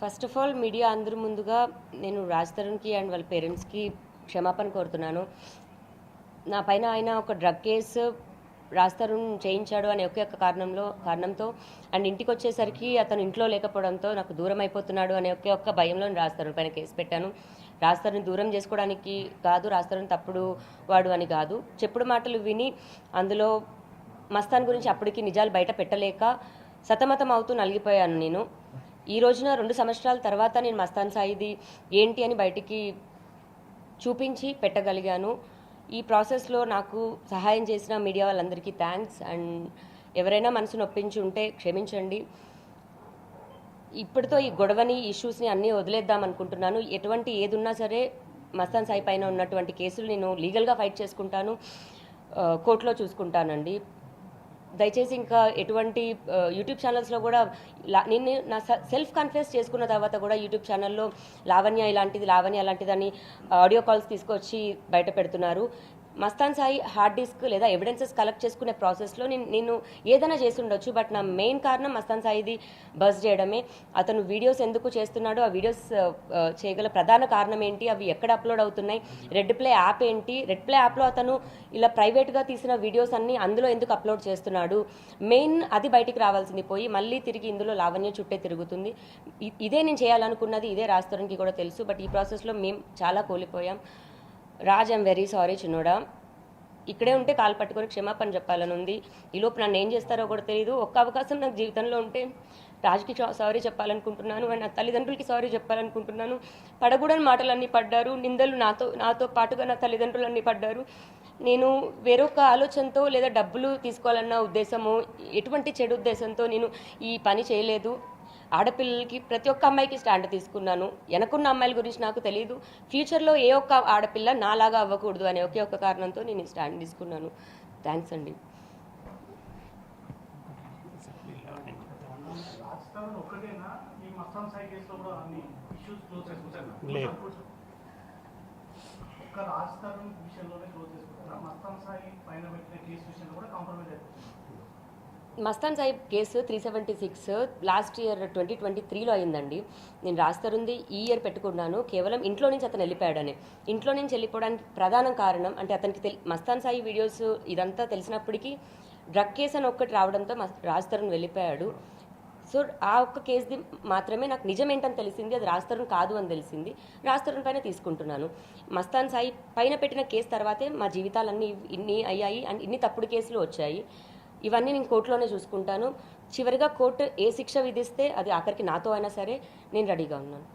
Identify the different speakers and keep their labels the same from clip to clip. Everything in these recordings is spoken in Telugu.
Speaker 1: ఫస్ట్ ఆఫ్ ఆల్ మీడియా అందరి ముందుగా నేను రాజ్ తరుణ్కి అండ్ వాళ్ళ పేరెంట్స్కి క్షమాపణ కోరుతున్నాను. నా పైన ఆయన ఒక డ్రగ్ కేసు రాజ్ తరుణ్ చేయించాడు అనే ఒకే ఒక కారణంతో అండ్ ఇంటికి వచ్చేసరికి అతను ఇంట్లో లేకపోవడంతో నాకు దూరం అయిపోతున్నాడు అనే ఒకే ఒక్క భయంలో రాజ్ తరుణ్ పైన కేసు పెట్టాను. రాజ్ తరుణ్ దూరం చేసుకోవడానికి కాదు, రాజ్ తరుణ్ తప్పుడు వాడు అని కాదు, చెప్పుడు మాటలు విని అందులో మస్తాన్ గురించి అప్పటికి నిజాలు బయట పెట్టలేక సతమతం అవుతూ నలిగిపోయాను. నేను ఈ రోజున 2 సంవత్సరాల తర్వాత నేను మస్తాన్ సాయిది ఏంటి అని బయటికి చూపించి పెట్టగలిగాను. ఈ ప్రాసెస్లో నాకు సహాయం చేసిన మీడియా వాళ్ళందరికీ థ్యాంక్స్. అండ్ ఎవరైనా మనసు నొప్పించి ఉంటే క్షమించండి. ఇప్పటితో ఈ గొడవని, ఇష్యూస్ని అన్నీ వదిలేద్దాం అనుకుంటున్నాను. ఎటువంటి ఏది ఉన్నా సరే మస్తాన్ సాయి పైన ఉన్నటువంటి కేసులు నేను లీగల్గా ఫైట్ చేసుకుంటాను, కోర్టులో చూసుకుంటానండి. దయచేసి ఇంకా ఎటువంటి యూట్యూబ్ ఛానల్స్లో కూడా నేను నా సెల్ఫ్ కన్ఫెస్ చేసుకున్న తర్వాత కూడా యూట్యూబ్ ఛానల్లో లావణ్య అలాంటిదని ఆడియో కాల్స్ తీసుకొచ్చి బయట పెడుతున్నారు. మస్తాన్ సాయి హార్డ్ డిస్క్ లేదా ఎవిడెన్సెస్ కలెక్ట్ చేసుకునే ప్రాసెస్లో నేను ఏదైనా చేసి ఉండొచ్చు, బట్ నా మెయిన్ కారణం మస్తాన్ సాయిది బస్ చేయడమే. అతను వీడియోస్ ఎందుకు చేస్తున్నాడు, ఆ వీడియోస్ చేయగల ప్రధాన కారణం ఏంటి, అవి ఎక్కడ అప్లోడ్ అవుతున్నాయి, రెడ్ ప్లే యాప్ ఏంటి, రెడ్ ప్లే యాప్లో అతను ఇలా ప్రైవేట్గా తీసిన వీడియోస్ అన్నీ అందులో ఎందుకు అప్లోడ్ చేస్తున్నాడు, మెయిన్ అది బయటికి రావాల్సింది పోయి మళ్ళీ తిరిగి ఇందులో లావణ్య చుట్టే తిరుగుతుంది. ఇదే నేను చేయాలనుకున్నది, ఇదే రాజ్ తరుణ్కి కూడా తెలుసు. బట్ ఈ ప్రాసెస్లో మేము చాలా కోల్పోయాం. రాజ్, ఐఎమ్ వెరీ సారీ చిన్నోడా. ఇక్కడే ఉంటే కాలు పట్టుకొని క్షమాపణ చెప్పాలని ఉంది. ఈలోపు నన్ను ఏం చేస్తారో కూడా తెలియదు. ఒక్క అవకాశం నాకు జీవితంలో ఉంటే రాజ్కి సారీ చెప్పాలనుకుంటున్నాను, అండ్ నా తల్లిదండ్రులకి సారీ చెప్పాలనుకుంటున్నాను. పడకూడని మాటలన్నీ పడ్డారు, నిందలు నాతో పాటుగా నా తల్లిదండ్రులన్నీ పడ్డారు. నేను వేరొక ఆలోచనతో లేదా డబ్బులు తీసుకోవాలన్న ఉద్దేశమో ఎటువంటి చెడు ఉద్దేశంతో నేను ఈ పని చేయలేదు. ఆడపిల్లలకి ప్రతి ఒక్క అమ్మాయికి స్టాండ్ తీసుకున్నాను. వెనకున్న అమ్మాయిల గురించి నాకు తెలియదు. ఫ్యూచర్లో ఏ ఒక్క ఆడపిల్ల నాలాగా అవ్వకూడదు అనే ఒకే ఒక్క కారణంతో నేను స్టాండ్ తీసుకున్నాను. థ్యాంక్స్ అండి. Mastan Sai case 376 last year 2023లో అయిందండి. నేను రాజ్ తరుణ్ది ఈ ఇయర్ పెట్టుకున్నాను కేవలం ఇంట్లో నుంచి అతను వెళ్ళిపోయాడని. ఇంట్లో నుంచి వెళ్ళిపోవడానికి ప్రధాన కారణం అంటే అతనికి మస్తాన్ సాయి వీడియోస్ ఇదంతా తెలిసినప్పటికీ డ్రగ్ కేసు అని ఒక్కటి రావడంతో రాజ్ తరుణ్ వెళ్ళిపోయాడు. సో ఆ ఒక్క కేసుది మాత్రమే నాకు నిజం ఏంటని తెలిసింది, అది రాజ్ తరుణ్ కాదు అని తెలిసింది. రాజ్ తరుణ్ పైన తీసుకుంటున్నాను. మస్తాన్ సాయి పైన పెట్టిన కేసు తర్వాతే మా జీవితాలన్నీ ఇన్ని అయ్యాయి అండ్ ఇన్ని తప్పుడు కేసులు వచ్చాయి. ఇవన్నీ నేను కోర్టులోనే చూసుకుంటాను. చివరిగా కోర్టు ఏ శిక్ష విధిస్తే అది ఆఖరికి నాతో అయినా సరే నేను రెడీగా ఉన్నాను.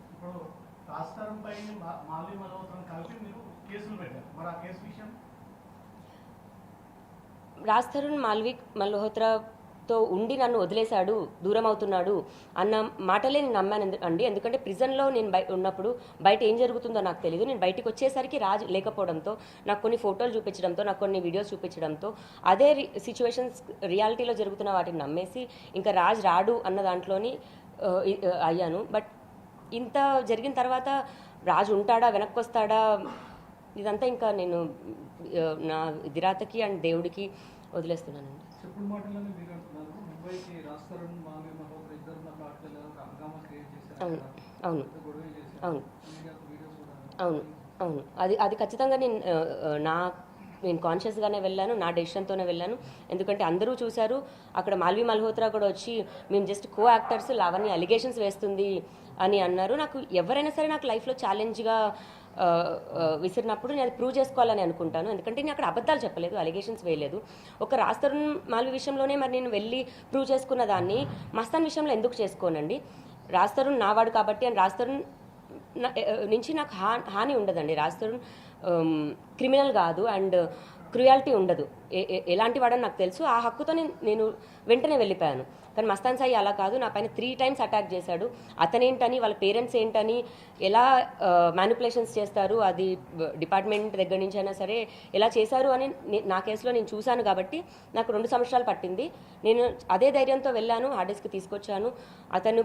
Speaker 1: రాజ్ తరుణ్ మాల్వి మల్హోత్రాతో ఉండి నన్ను వదిలేశాడు, దూరం అవుతున్నాడు అన్న మాటలే నేను నమ్మాను అండి. ఎందుకంటే ప్రిజన్లో నేను ఉన్నప్పుడు బయట ఏం జరుగుతుందో నాకు తెలియదు. నేను బయటికి వచ్చేసరికి రాజ్ లేకపోవడంతో, నాకు కొన్ని ఫోటోలు చూపించడంతో, నాకు కొన్ని వీడియోస్ చూపించడంతో అదే సిచ్యువేషన్స్ రియాలిటీలో జరుగుతున్న వాటిని నమ్మేసి ఇంకా రాజ్ రాడు అన్న దాంట్లోని అయ్యాను. బట్ ఇంత జరిగిన తర్వాత రాజు ఉంటాడా, వెనక్కి వస్తాడా, ఇదంతా ఇంకా నేను నా దిరాతకి అండ్ దేవుడికి వదిలేస్తున్నానండి. అవును అవును అవును అవును అవును అది ఖచ్చితంగా నేను కాన్షియస్గానే వెళ్ళాను, నా డెసిషన్తోనే వెళ్ళాను. ఎందుకంటే అందరూ చూశారు, అక్కడ మాల్వి మల్హోత్రా కూడా వచ్చి మేము just co actors, Lavanya allegations వేస్తుంది అని అన్నారు. నాకు ఎవరైనా సరే నాకు లైఫ్లో ఛాలెంజ్గా విసిరినప్పుడు నేను అది ప్రూవ్ చేసుకోవాలని అనుకుంటాను. ఎందుకంటే నేను అక్కడ అబద్ధాలు చెప్పలేదు, అలిగేషన్స్ వేయలేదు. ఒక రాజ్ తరుణ్ మాల్వి విషయంలోనే మరి నేను వెళ్ళి ప్రూవ్ చేసుకున్న దాన్ని మస్తాన్ విషయంలో ఎందుకు చేసుకోనండి? రాజ్ తరుణ్ నావాడు కాబట్టి, అండ్ రాజ్ తరుణ్ నుంచి నాకు హాని ఉండదండి. రాజ్ తరుణ్ క్రిమినల్ కాదు అండ్ క్రుయాలిటీ ఉండదు, ఎలాంటి వాడని నాకు తెలుసు. ఆ హక్కుతో నేను వెంటనే వెళ్ళిపోయాను. కానీ మస్తాన్ సాయి అలా కాదు, నా పైన 3 times అటాక్ చేశాడు. అతనేంటని, వాళ్ళ పేరెంట్స్ ఏంటని, ఎలా మ్యానిపులేషన్స్ చేస్తారు, అది డిపార్ట్మెంట్ దగ్గర నుంచి అయినా సరే ఎలా చేశారు అని నా కేసులో నేను చూశాను. కాబట్టి నాకు 2 సంవత్సరాలు పట్టింది. నేను అదే ధైర్యంతో వెళ్ళాను, హార్డ్ డిస్క్ తీసుకొచ్చాను. అతను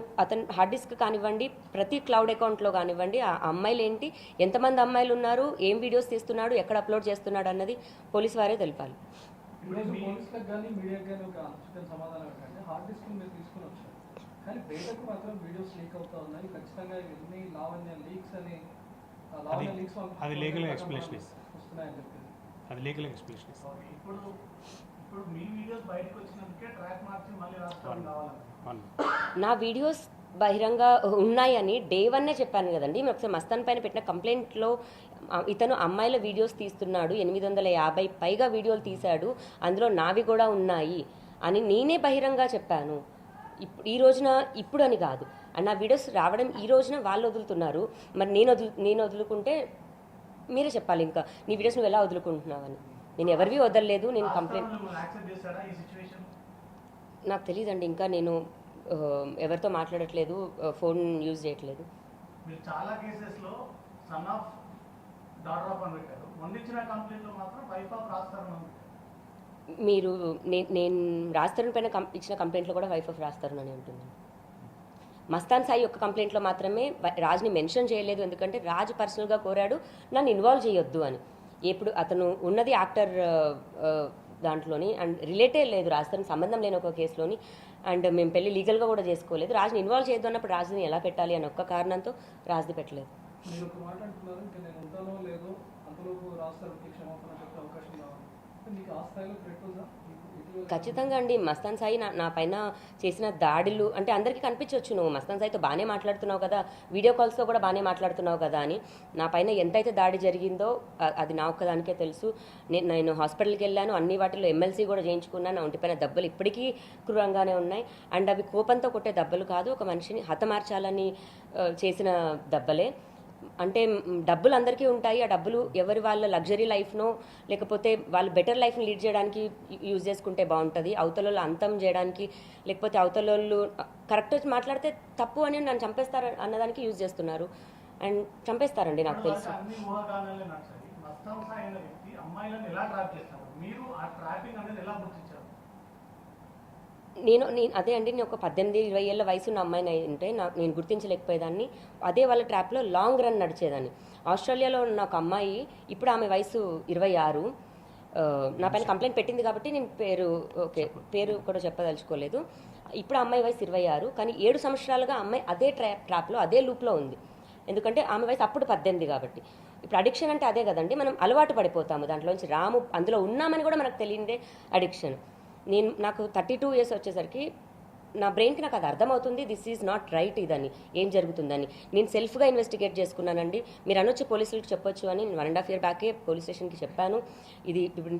Speaker 1: హార్డ్ డిస్క్ కానివ్వండి, ప్రతి క్లౌడ్ అకౌంట్లో కానివ్వండి, ఆ అమ్మాయిలు ఏంటి, ఎంతమంది అమ్మాయిలు ఉన్నారు, ఏం వీడియోస్ తీస్తున్నాడు, ఎక్కడ అప్లోడ్ చేస్తున్నాడు అన్నది పోలీసు వారే తెలిపాలి.
Speaker 2: కానీ బయటకు మాత్రం వీడియోస్ లీక్ అవుతా ఉన్నాయి. ఖచ్చితంగా ఇవన్నీ లావణ్య లీక్స్ అని
Speaker 3: అది లీగల్ ఎక్స్ప్లెనేషన్
Speaker 2: వస్తున్నాయని చెప్పి
Speaker 3: అది లీగల్ ఎక్స్ప్లెనేషన్
Speaker 4: ఇప్పుడు ఇప్పుడు మీ వీడియోస్ బయటకు వచ్చినందుకే ట్రాక్ మార్చి మళ్ళీ రాష్ట్రం కావాలని
Speaker 1: నా వీడియోస్ బహిరంగ ఉన్నాయని డే వన్నే చెప్పాను కదండి. మేము ఒకసారి మస్తాన్ పైన పెట్టిన కంప్లైంట్లో ఇతను అమ్మాయిల వీడియోస్ తీస్తున్నాడు, 850 పైగా వీడియోలు తీశాడు, అందులో నావి కూడా ఉన్నాయి అని నేనే బహిరంగ చెప్పాను. ఈ రోజున ఇప్పుడు అని కాదు. అండ్ నా వీడియోస్ రావడం ఈ రోజున వాళ్ళు వదులుతున్నారు. మరి నేను వదులుకుంటే మీరే చెప్పాలి, ఇంకా నీ వీడియోస్ నువ్వు ఎలా వదులుకుంటున్నావని. నేను ఎవరివి వదలలేదు. నేను కంప్లైంట్ నాకు తెలియదండి. ఇంకా నేను ఎవరితో మాట్లాడట్లేదు, ఫోన్ యూజ్ చేయట్లేదు.
Speaker 4: మీరు చాలా కేసెస్లో సన్ ఆఫ్ డాటర్ ఆఫ్ అని పెట్టారు. మొన్నిచ్చిన కంప్లైంట్లో మాత్రం వైఫ్ ఆఫ్ రాస్తారని ఉంది.
Speaker 1: మీరు నేను రాస్తారని పైన ఇచ్చిన కంప్లైంట్లో కూడా వైఫ్ ఆఫ్ రాస్తారని అని ఉంటుంది. మస్తాన్ సాయి యొక్క కంప్లైంట్లో మాత్రమే రాజ్ని మెన్షన్ చేయలేదు, ఎందుకంటే రాజ్ పర్సనల్గా కోరాడు నన్ను ఇన్వాల్వ్ చేయొద్దు అని. ఎప్పుడు అతను ఉన్నది యాక్టర్ దాంట్లోని అండ్ రిలేటే లేదు, రాజ్తో సంబంధం లేని ఒక కేసులోని. అండ్ మేము పెళ్లి లీగల్గా కూడా చేసుకోలేదు. రాజ్ని ఇన్వాల్వ్ చేయొద్దు అన్నప్పుడు రాజ్ని ఎలా పెట్టాలి అని ఒక్క కారణంతో రాజ్ని పెట్టలేదు.
Speaker 2: మీరు ఒక మాట అంటున్నారు, ఇంకా నేను ఉంటానో లేదో అంతలోపు రాస్తానికి క్షమాపణ చెప్పే అవకాశం కావాలి. మీకు ఆ స్థాయిలో థ్రెట్ ఉందా?
Speaker 1: ఖచ్చితంగా అండి. మస్తాన్ సాయి నా పైన చేసిన దాడులు అంటే అందరికీ కనిపించవచ్చు, నువ్వు మస్తాన్ సాయితో బాగానే మాట్లాడుతున్నావు కదా, వీడియో కాల్స్తో కూడా బాగానే మాట్లాడుతున్నావు కదా అని. నా పైన ఎంతైతే దాడి జరిగిందో అది నా ఒక్కదానికే తెలుసు. నేను హాస్పిటల్కి వెళ్ళాను, అన్ని వాటిల్లో ఎమ్మెల్సీ కూడా చేయించుకున్నాను. నా ఒంటిపైన దెబ్బలు ఇప్పటికీ క్రూరంగానే ఉన్నాయి. అండ్ అవి కోపంతో కొట్టే దెబ్బలు కాదు, ఒక మనిషిని హతమార్చాలని చేసిన దెబ్బలే. అంటే డబ్బులు అందరికీ ఉంటాయి, ఆ డబ్బులు ఎవరి వాళ్ళ లగ్జరీ లైఫ్నో లేకపోతే వాళ్ళు బెటర్ లైఫ్ని లీడ్ చేయడానికి యూజ్ చేసుకుంటే బాగుంటుంది. అవతల అంతం చేయడానికి లేకపోతే అవతల కరెక్ట్ మాట్లాడితే తప్పు అని నన్ను చంపేస్తారు అన్నదానికి యూజ్ చేస్తున్నారు. అండ్ చంపేస్తారండి నాకు తెలుసు.
Speaker 4: అన్ని ఊహాగానాలే నచ్చాయి. మస్తాన్ సాయి అనే వ్యక్తి అమ్మాయిలను ఎలా ట్రాప్ చేస్తారు? మీరు ఆ ట్రాపింగ్ అనేది ఎలా గుర్తించారు?
Speaker 1: నేను అదే అండి, నేను ఒక 18-20 ఏళ్ళ వయసు ఉన్న అమ్మాయిని అంటే నేను గుర్తించలేకపోయేదాన్ని. అదే వాళ్ళ ట్రాప్లో లాంగ్ రన్ నడిచేదాన్ని. ఆస్ట్రేలియాలో ఉన్న ఒక అమ్మాయి, ఇప్పుడు ఆమె వయసు 26, నా పైన కంప్లైంట్ పెట్టింది కాబట్టి నేను పేరు కూడా చెప్పదలుచుకోలేదు. ఇప్పుడు అమ్మాయి వయసు 26, కానీ 7 సంవత్సరాలుగా అమ్మాయి అదే ట్రాప్లో అదే లూప్లో ఉంది. ఎందుకంటే ఆమె వయసు అప్పుడు 18 కాబట్టి. ఇప్పుడు అడిక్షన్ అంటే అదే కదండి, మనం అలవాటు పడిపోతాము దాంట్లోంచి అందులో ఉన్నామని కూడా మనకు తెలియదే అడిక్షన్. నాకు 32 years వచ్చేసరికి నా బ్రెయిన్కి నాకు అది అర్థమవుతుంది, దిస్ ఈజ్ నాట్ రైట్, ఇదని ఏం జరుగుతుందని. నేను సెల్ఫ్గా ఇన్వెస్టిగేట్ చేసుకున్నానండి. మీరు అనొచ్చి పోలీసులకు చెప్పొచ్చు అని నేను 1.5 year బ్యాకే పోలీస్ స్టేషన్కి చెప్పాను.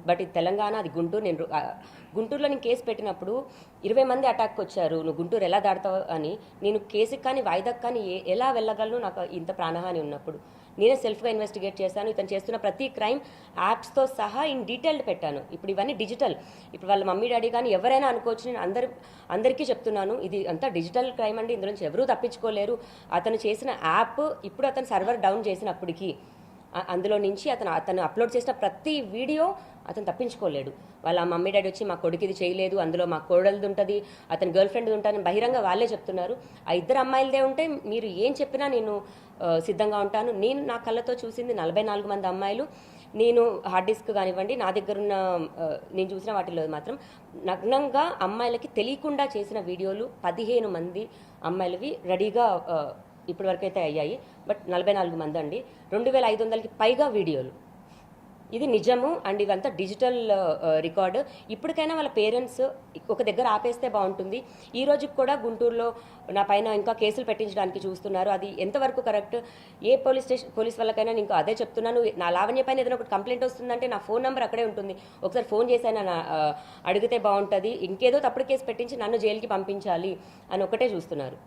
Speaker 1: బట్ ఇది తెలంగాణ, అది గుంటూరు. గుంటూరులో నేను కేసు పెట్టినప్పుడు 20 మంది అటాక్కి వచ్చారు, నువ్వు గుంటూరు ఎలా దాడతావు అని. నేను కేసుకి కానీ వాయిదాకి కానీ ఎలా వెళ్ళగలను నాకు ఇంత ప్రాణహాని ఉన్నప్పుడు? నేనే సెల్ఫ్గా ఇన్వెస్టిగేట్ చేశాను. ఇతను చేస్తున్న ప్రతి క్రైమ్ యాప్స్తో సహా ఇన్ డీటెయిల్డ్ పెట్టాను. ఇప్పుడు ఇవన్నీ డిజిటల్. ఇప్పుడు వాళ్ళ మమ్మీ డాడీ కానీ ఎవరైనా అనుకోవచ్చు, నేను అందరికీ చెప్తున్నాను, ఇది అంతా డిజిటల్ క్రైమ్ అండి, ఇందులో నుంచి ఎవరూ తప్పించుకోలేరు. అతను చేసిన యాప్ ఇప్పుడు అతను సర్వర్ డౌన్ చేసినప్పటికీ అందులో నుంచి అతను అప్లోడ్ చేసిన ప్రతి వీడియో అతను తప్పించుకోలేడు. వాళ్ళ మమ్మీ డాడీ వచ్చి మా కొడుకు ఇది చేయలేదు, అందులో మా కోడలిది ఉంటుంది, అతని గర్ల్ ఫ్రెండ్ ఉంటుంది బహిరంగ వాళ్ళే చెప్తున్నారు. ఆ 2 అమ్మాయిలదే ఉంటే మీరు ఏం చెప్పినా నేను సిద్ధంగా ఉంటాను. నేను నా కళ్ళతో చూసింది 44 మంది అమ్మాయిలు. నేను హార్డ్ డిస్క్ కానివ్వండి, నా దగ్గర ఉన్న నేను చూసిన వాటిలో మాత్రం నగ్నంగా అమ్మాయిలకి తెలియకుండా చేసిన వీడియోలు 15 మంది అమ్మాయిలవి రెడీగా ఇప్పటి వరకు అయితే అయ్యాయి. బట్ 44 మంది అండి, 2500కి పైగా వీడియోలు. ఇది నిజము. అండ్ ఇవంతా డిజిటల్ రికార్డు. ఇప్పటికైనా వాళ్ళ పేరెంట్స్ ఒక దగ్గర ఆపేస్తే బాగుంటుంది. ఈ రోజుకి కూడా గుంటూరులో నా పైన ఇంకా కేసులు పెట్టించడానికి చూస్తున్నారు. అది ఎంతవరకు కరెక్ట్? ఏ పోలీస్ వాళ్ళకైనా నేను అదే చెప్తున్నాను, నా లావణ్య పైన ఏదైనా ఒకటి కంప్లైంట్ వస్తుందంటే నా ఫోన్ నెంబర్ అక్కడే ఉంటుంది, ఒకసారి ఫోన్ చేసైనా అడిగితే బాగుంటుంది. ఇంకేదో తప్పుడు కేసు పెట్టించి నన్ను జైలుకి పంపించాలి అని ఒకటే చూస్తున్నారు.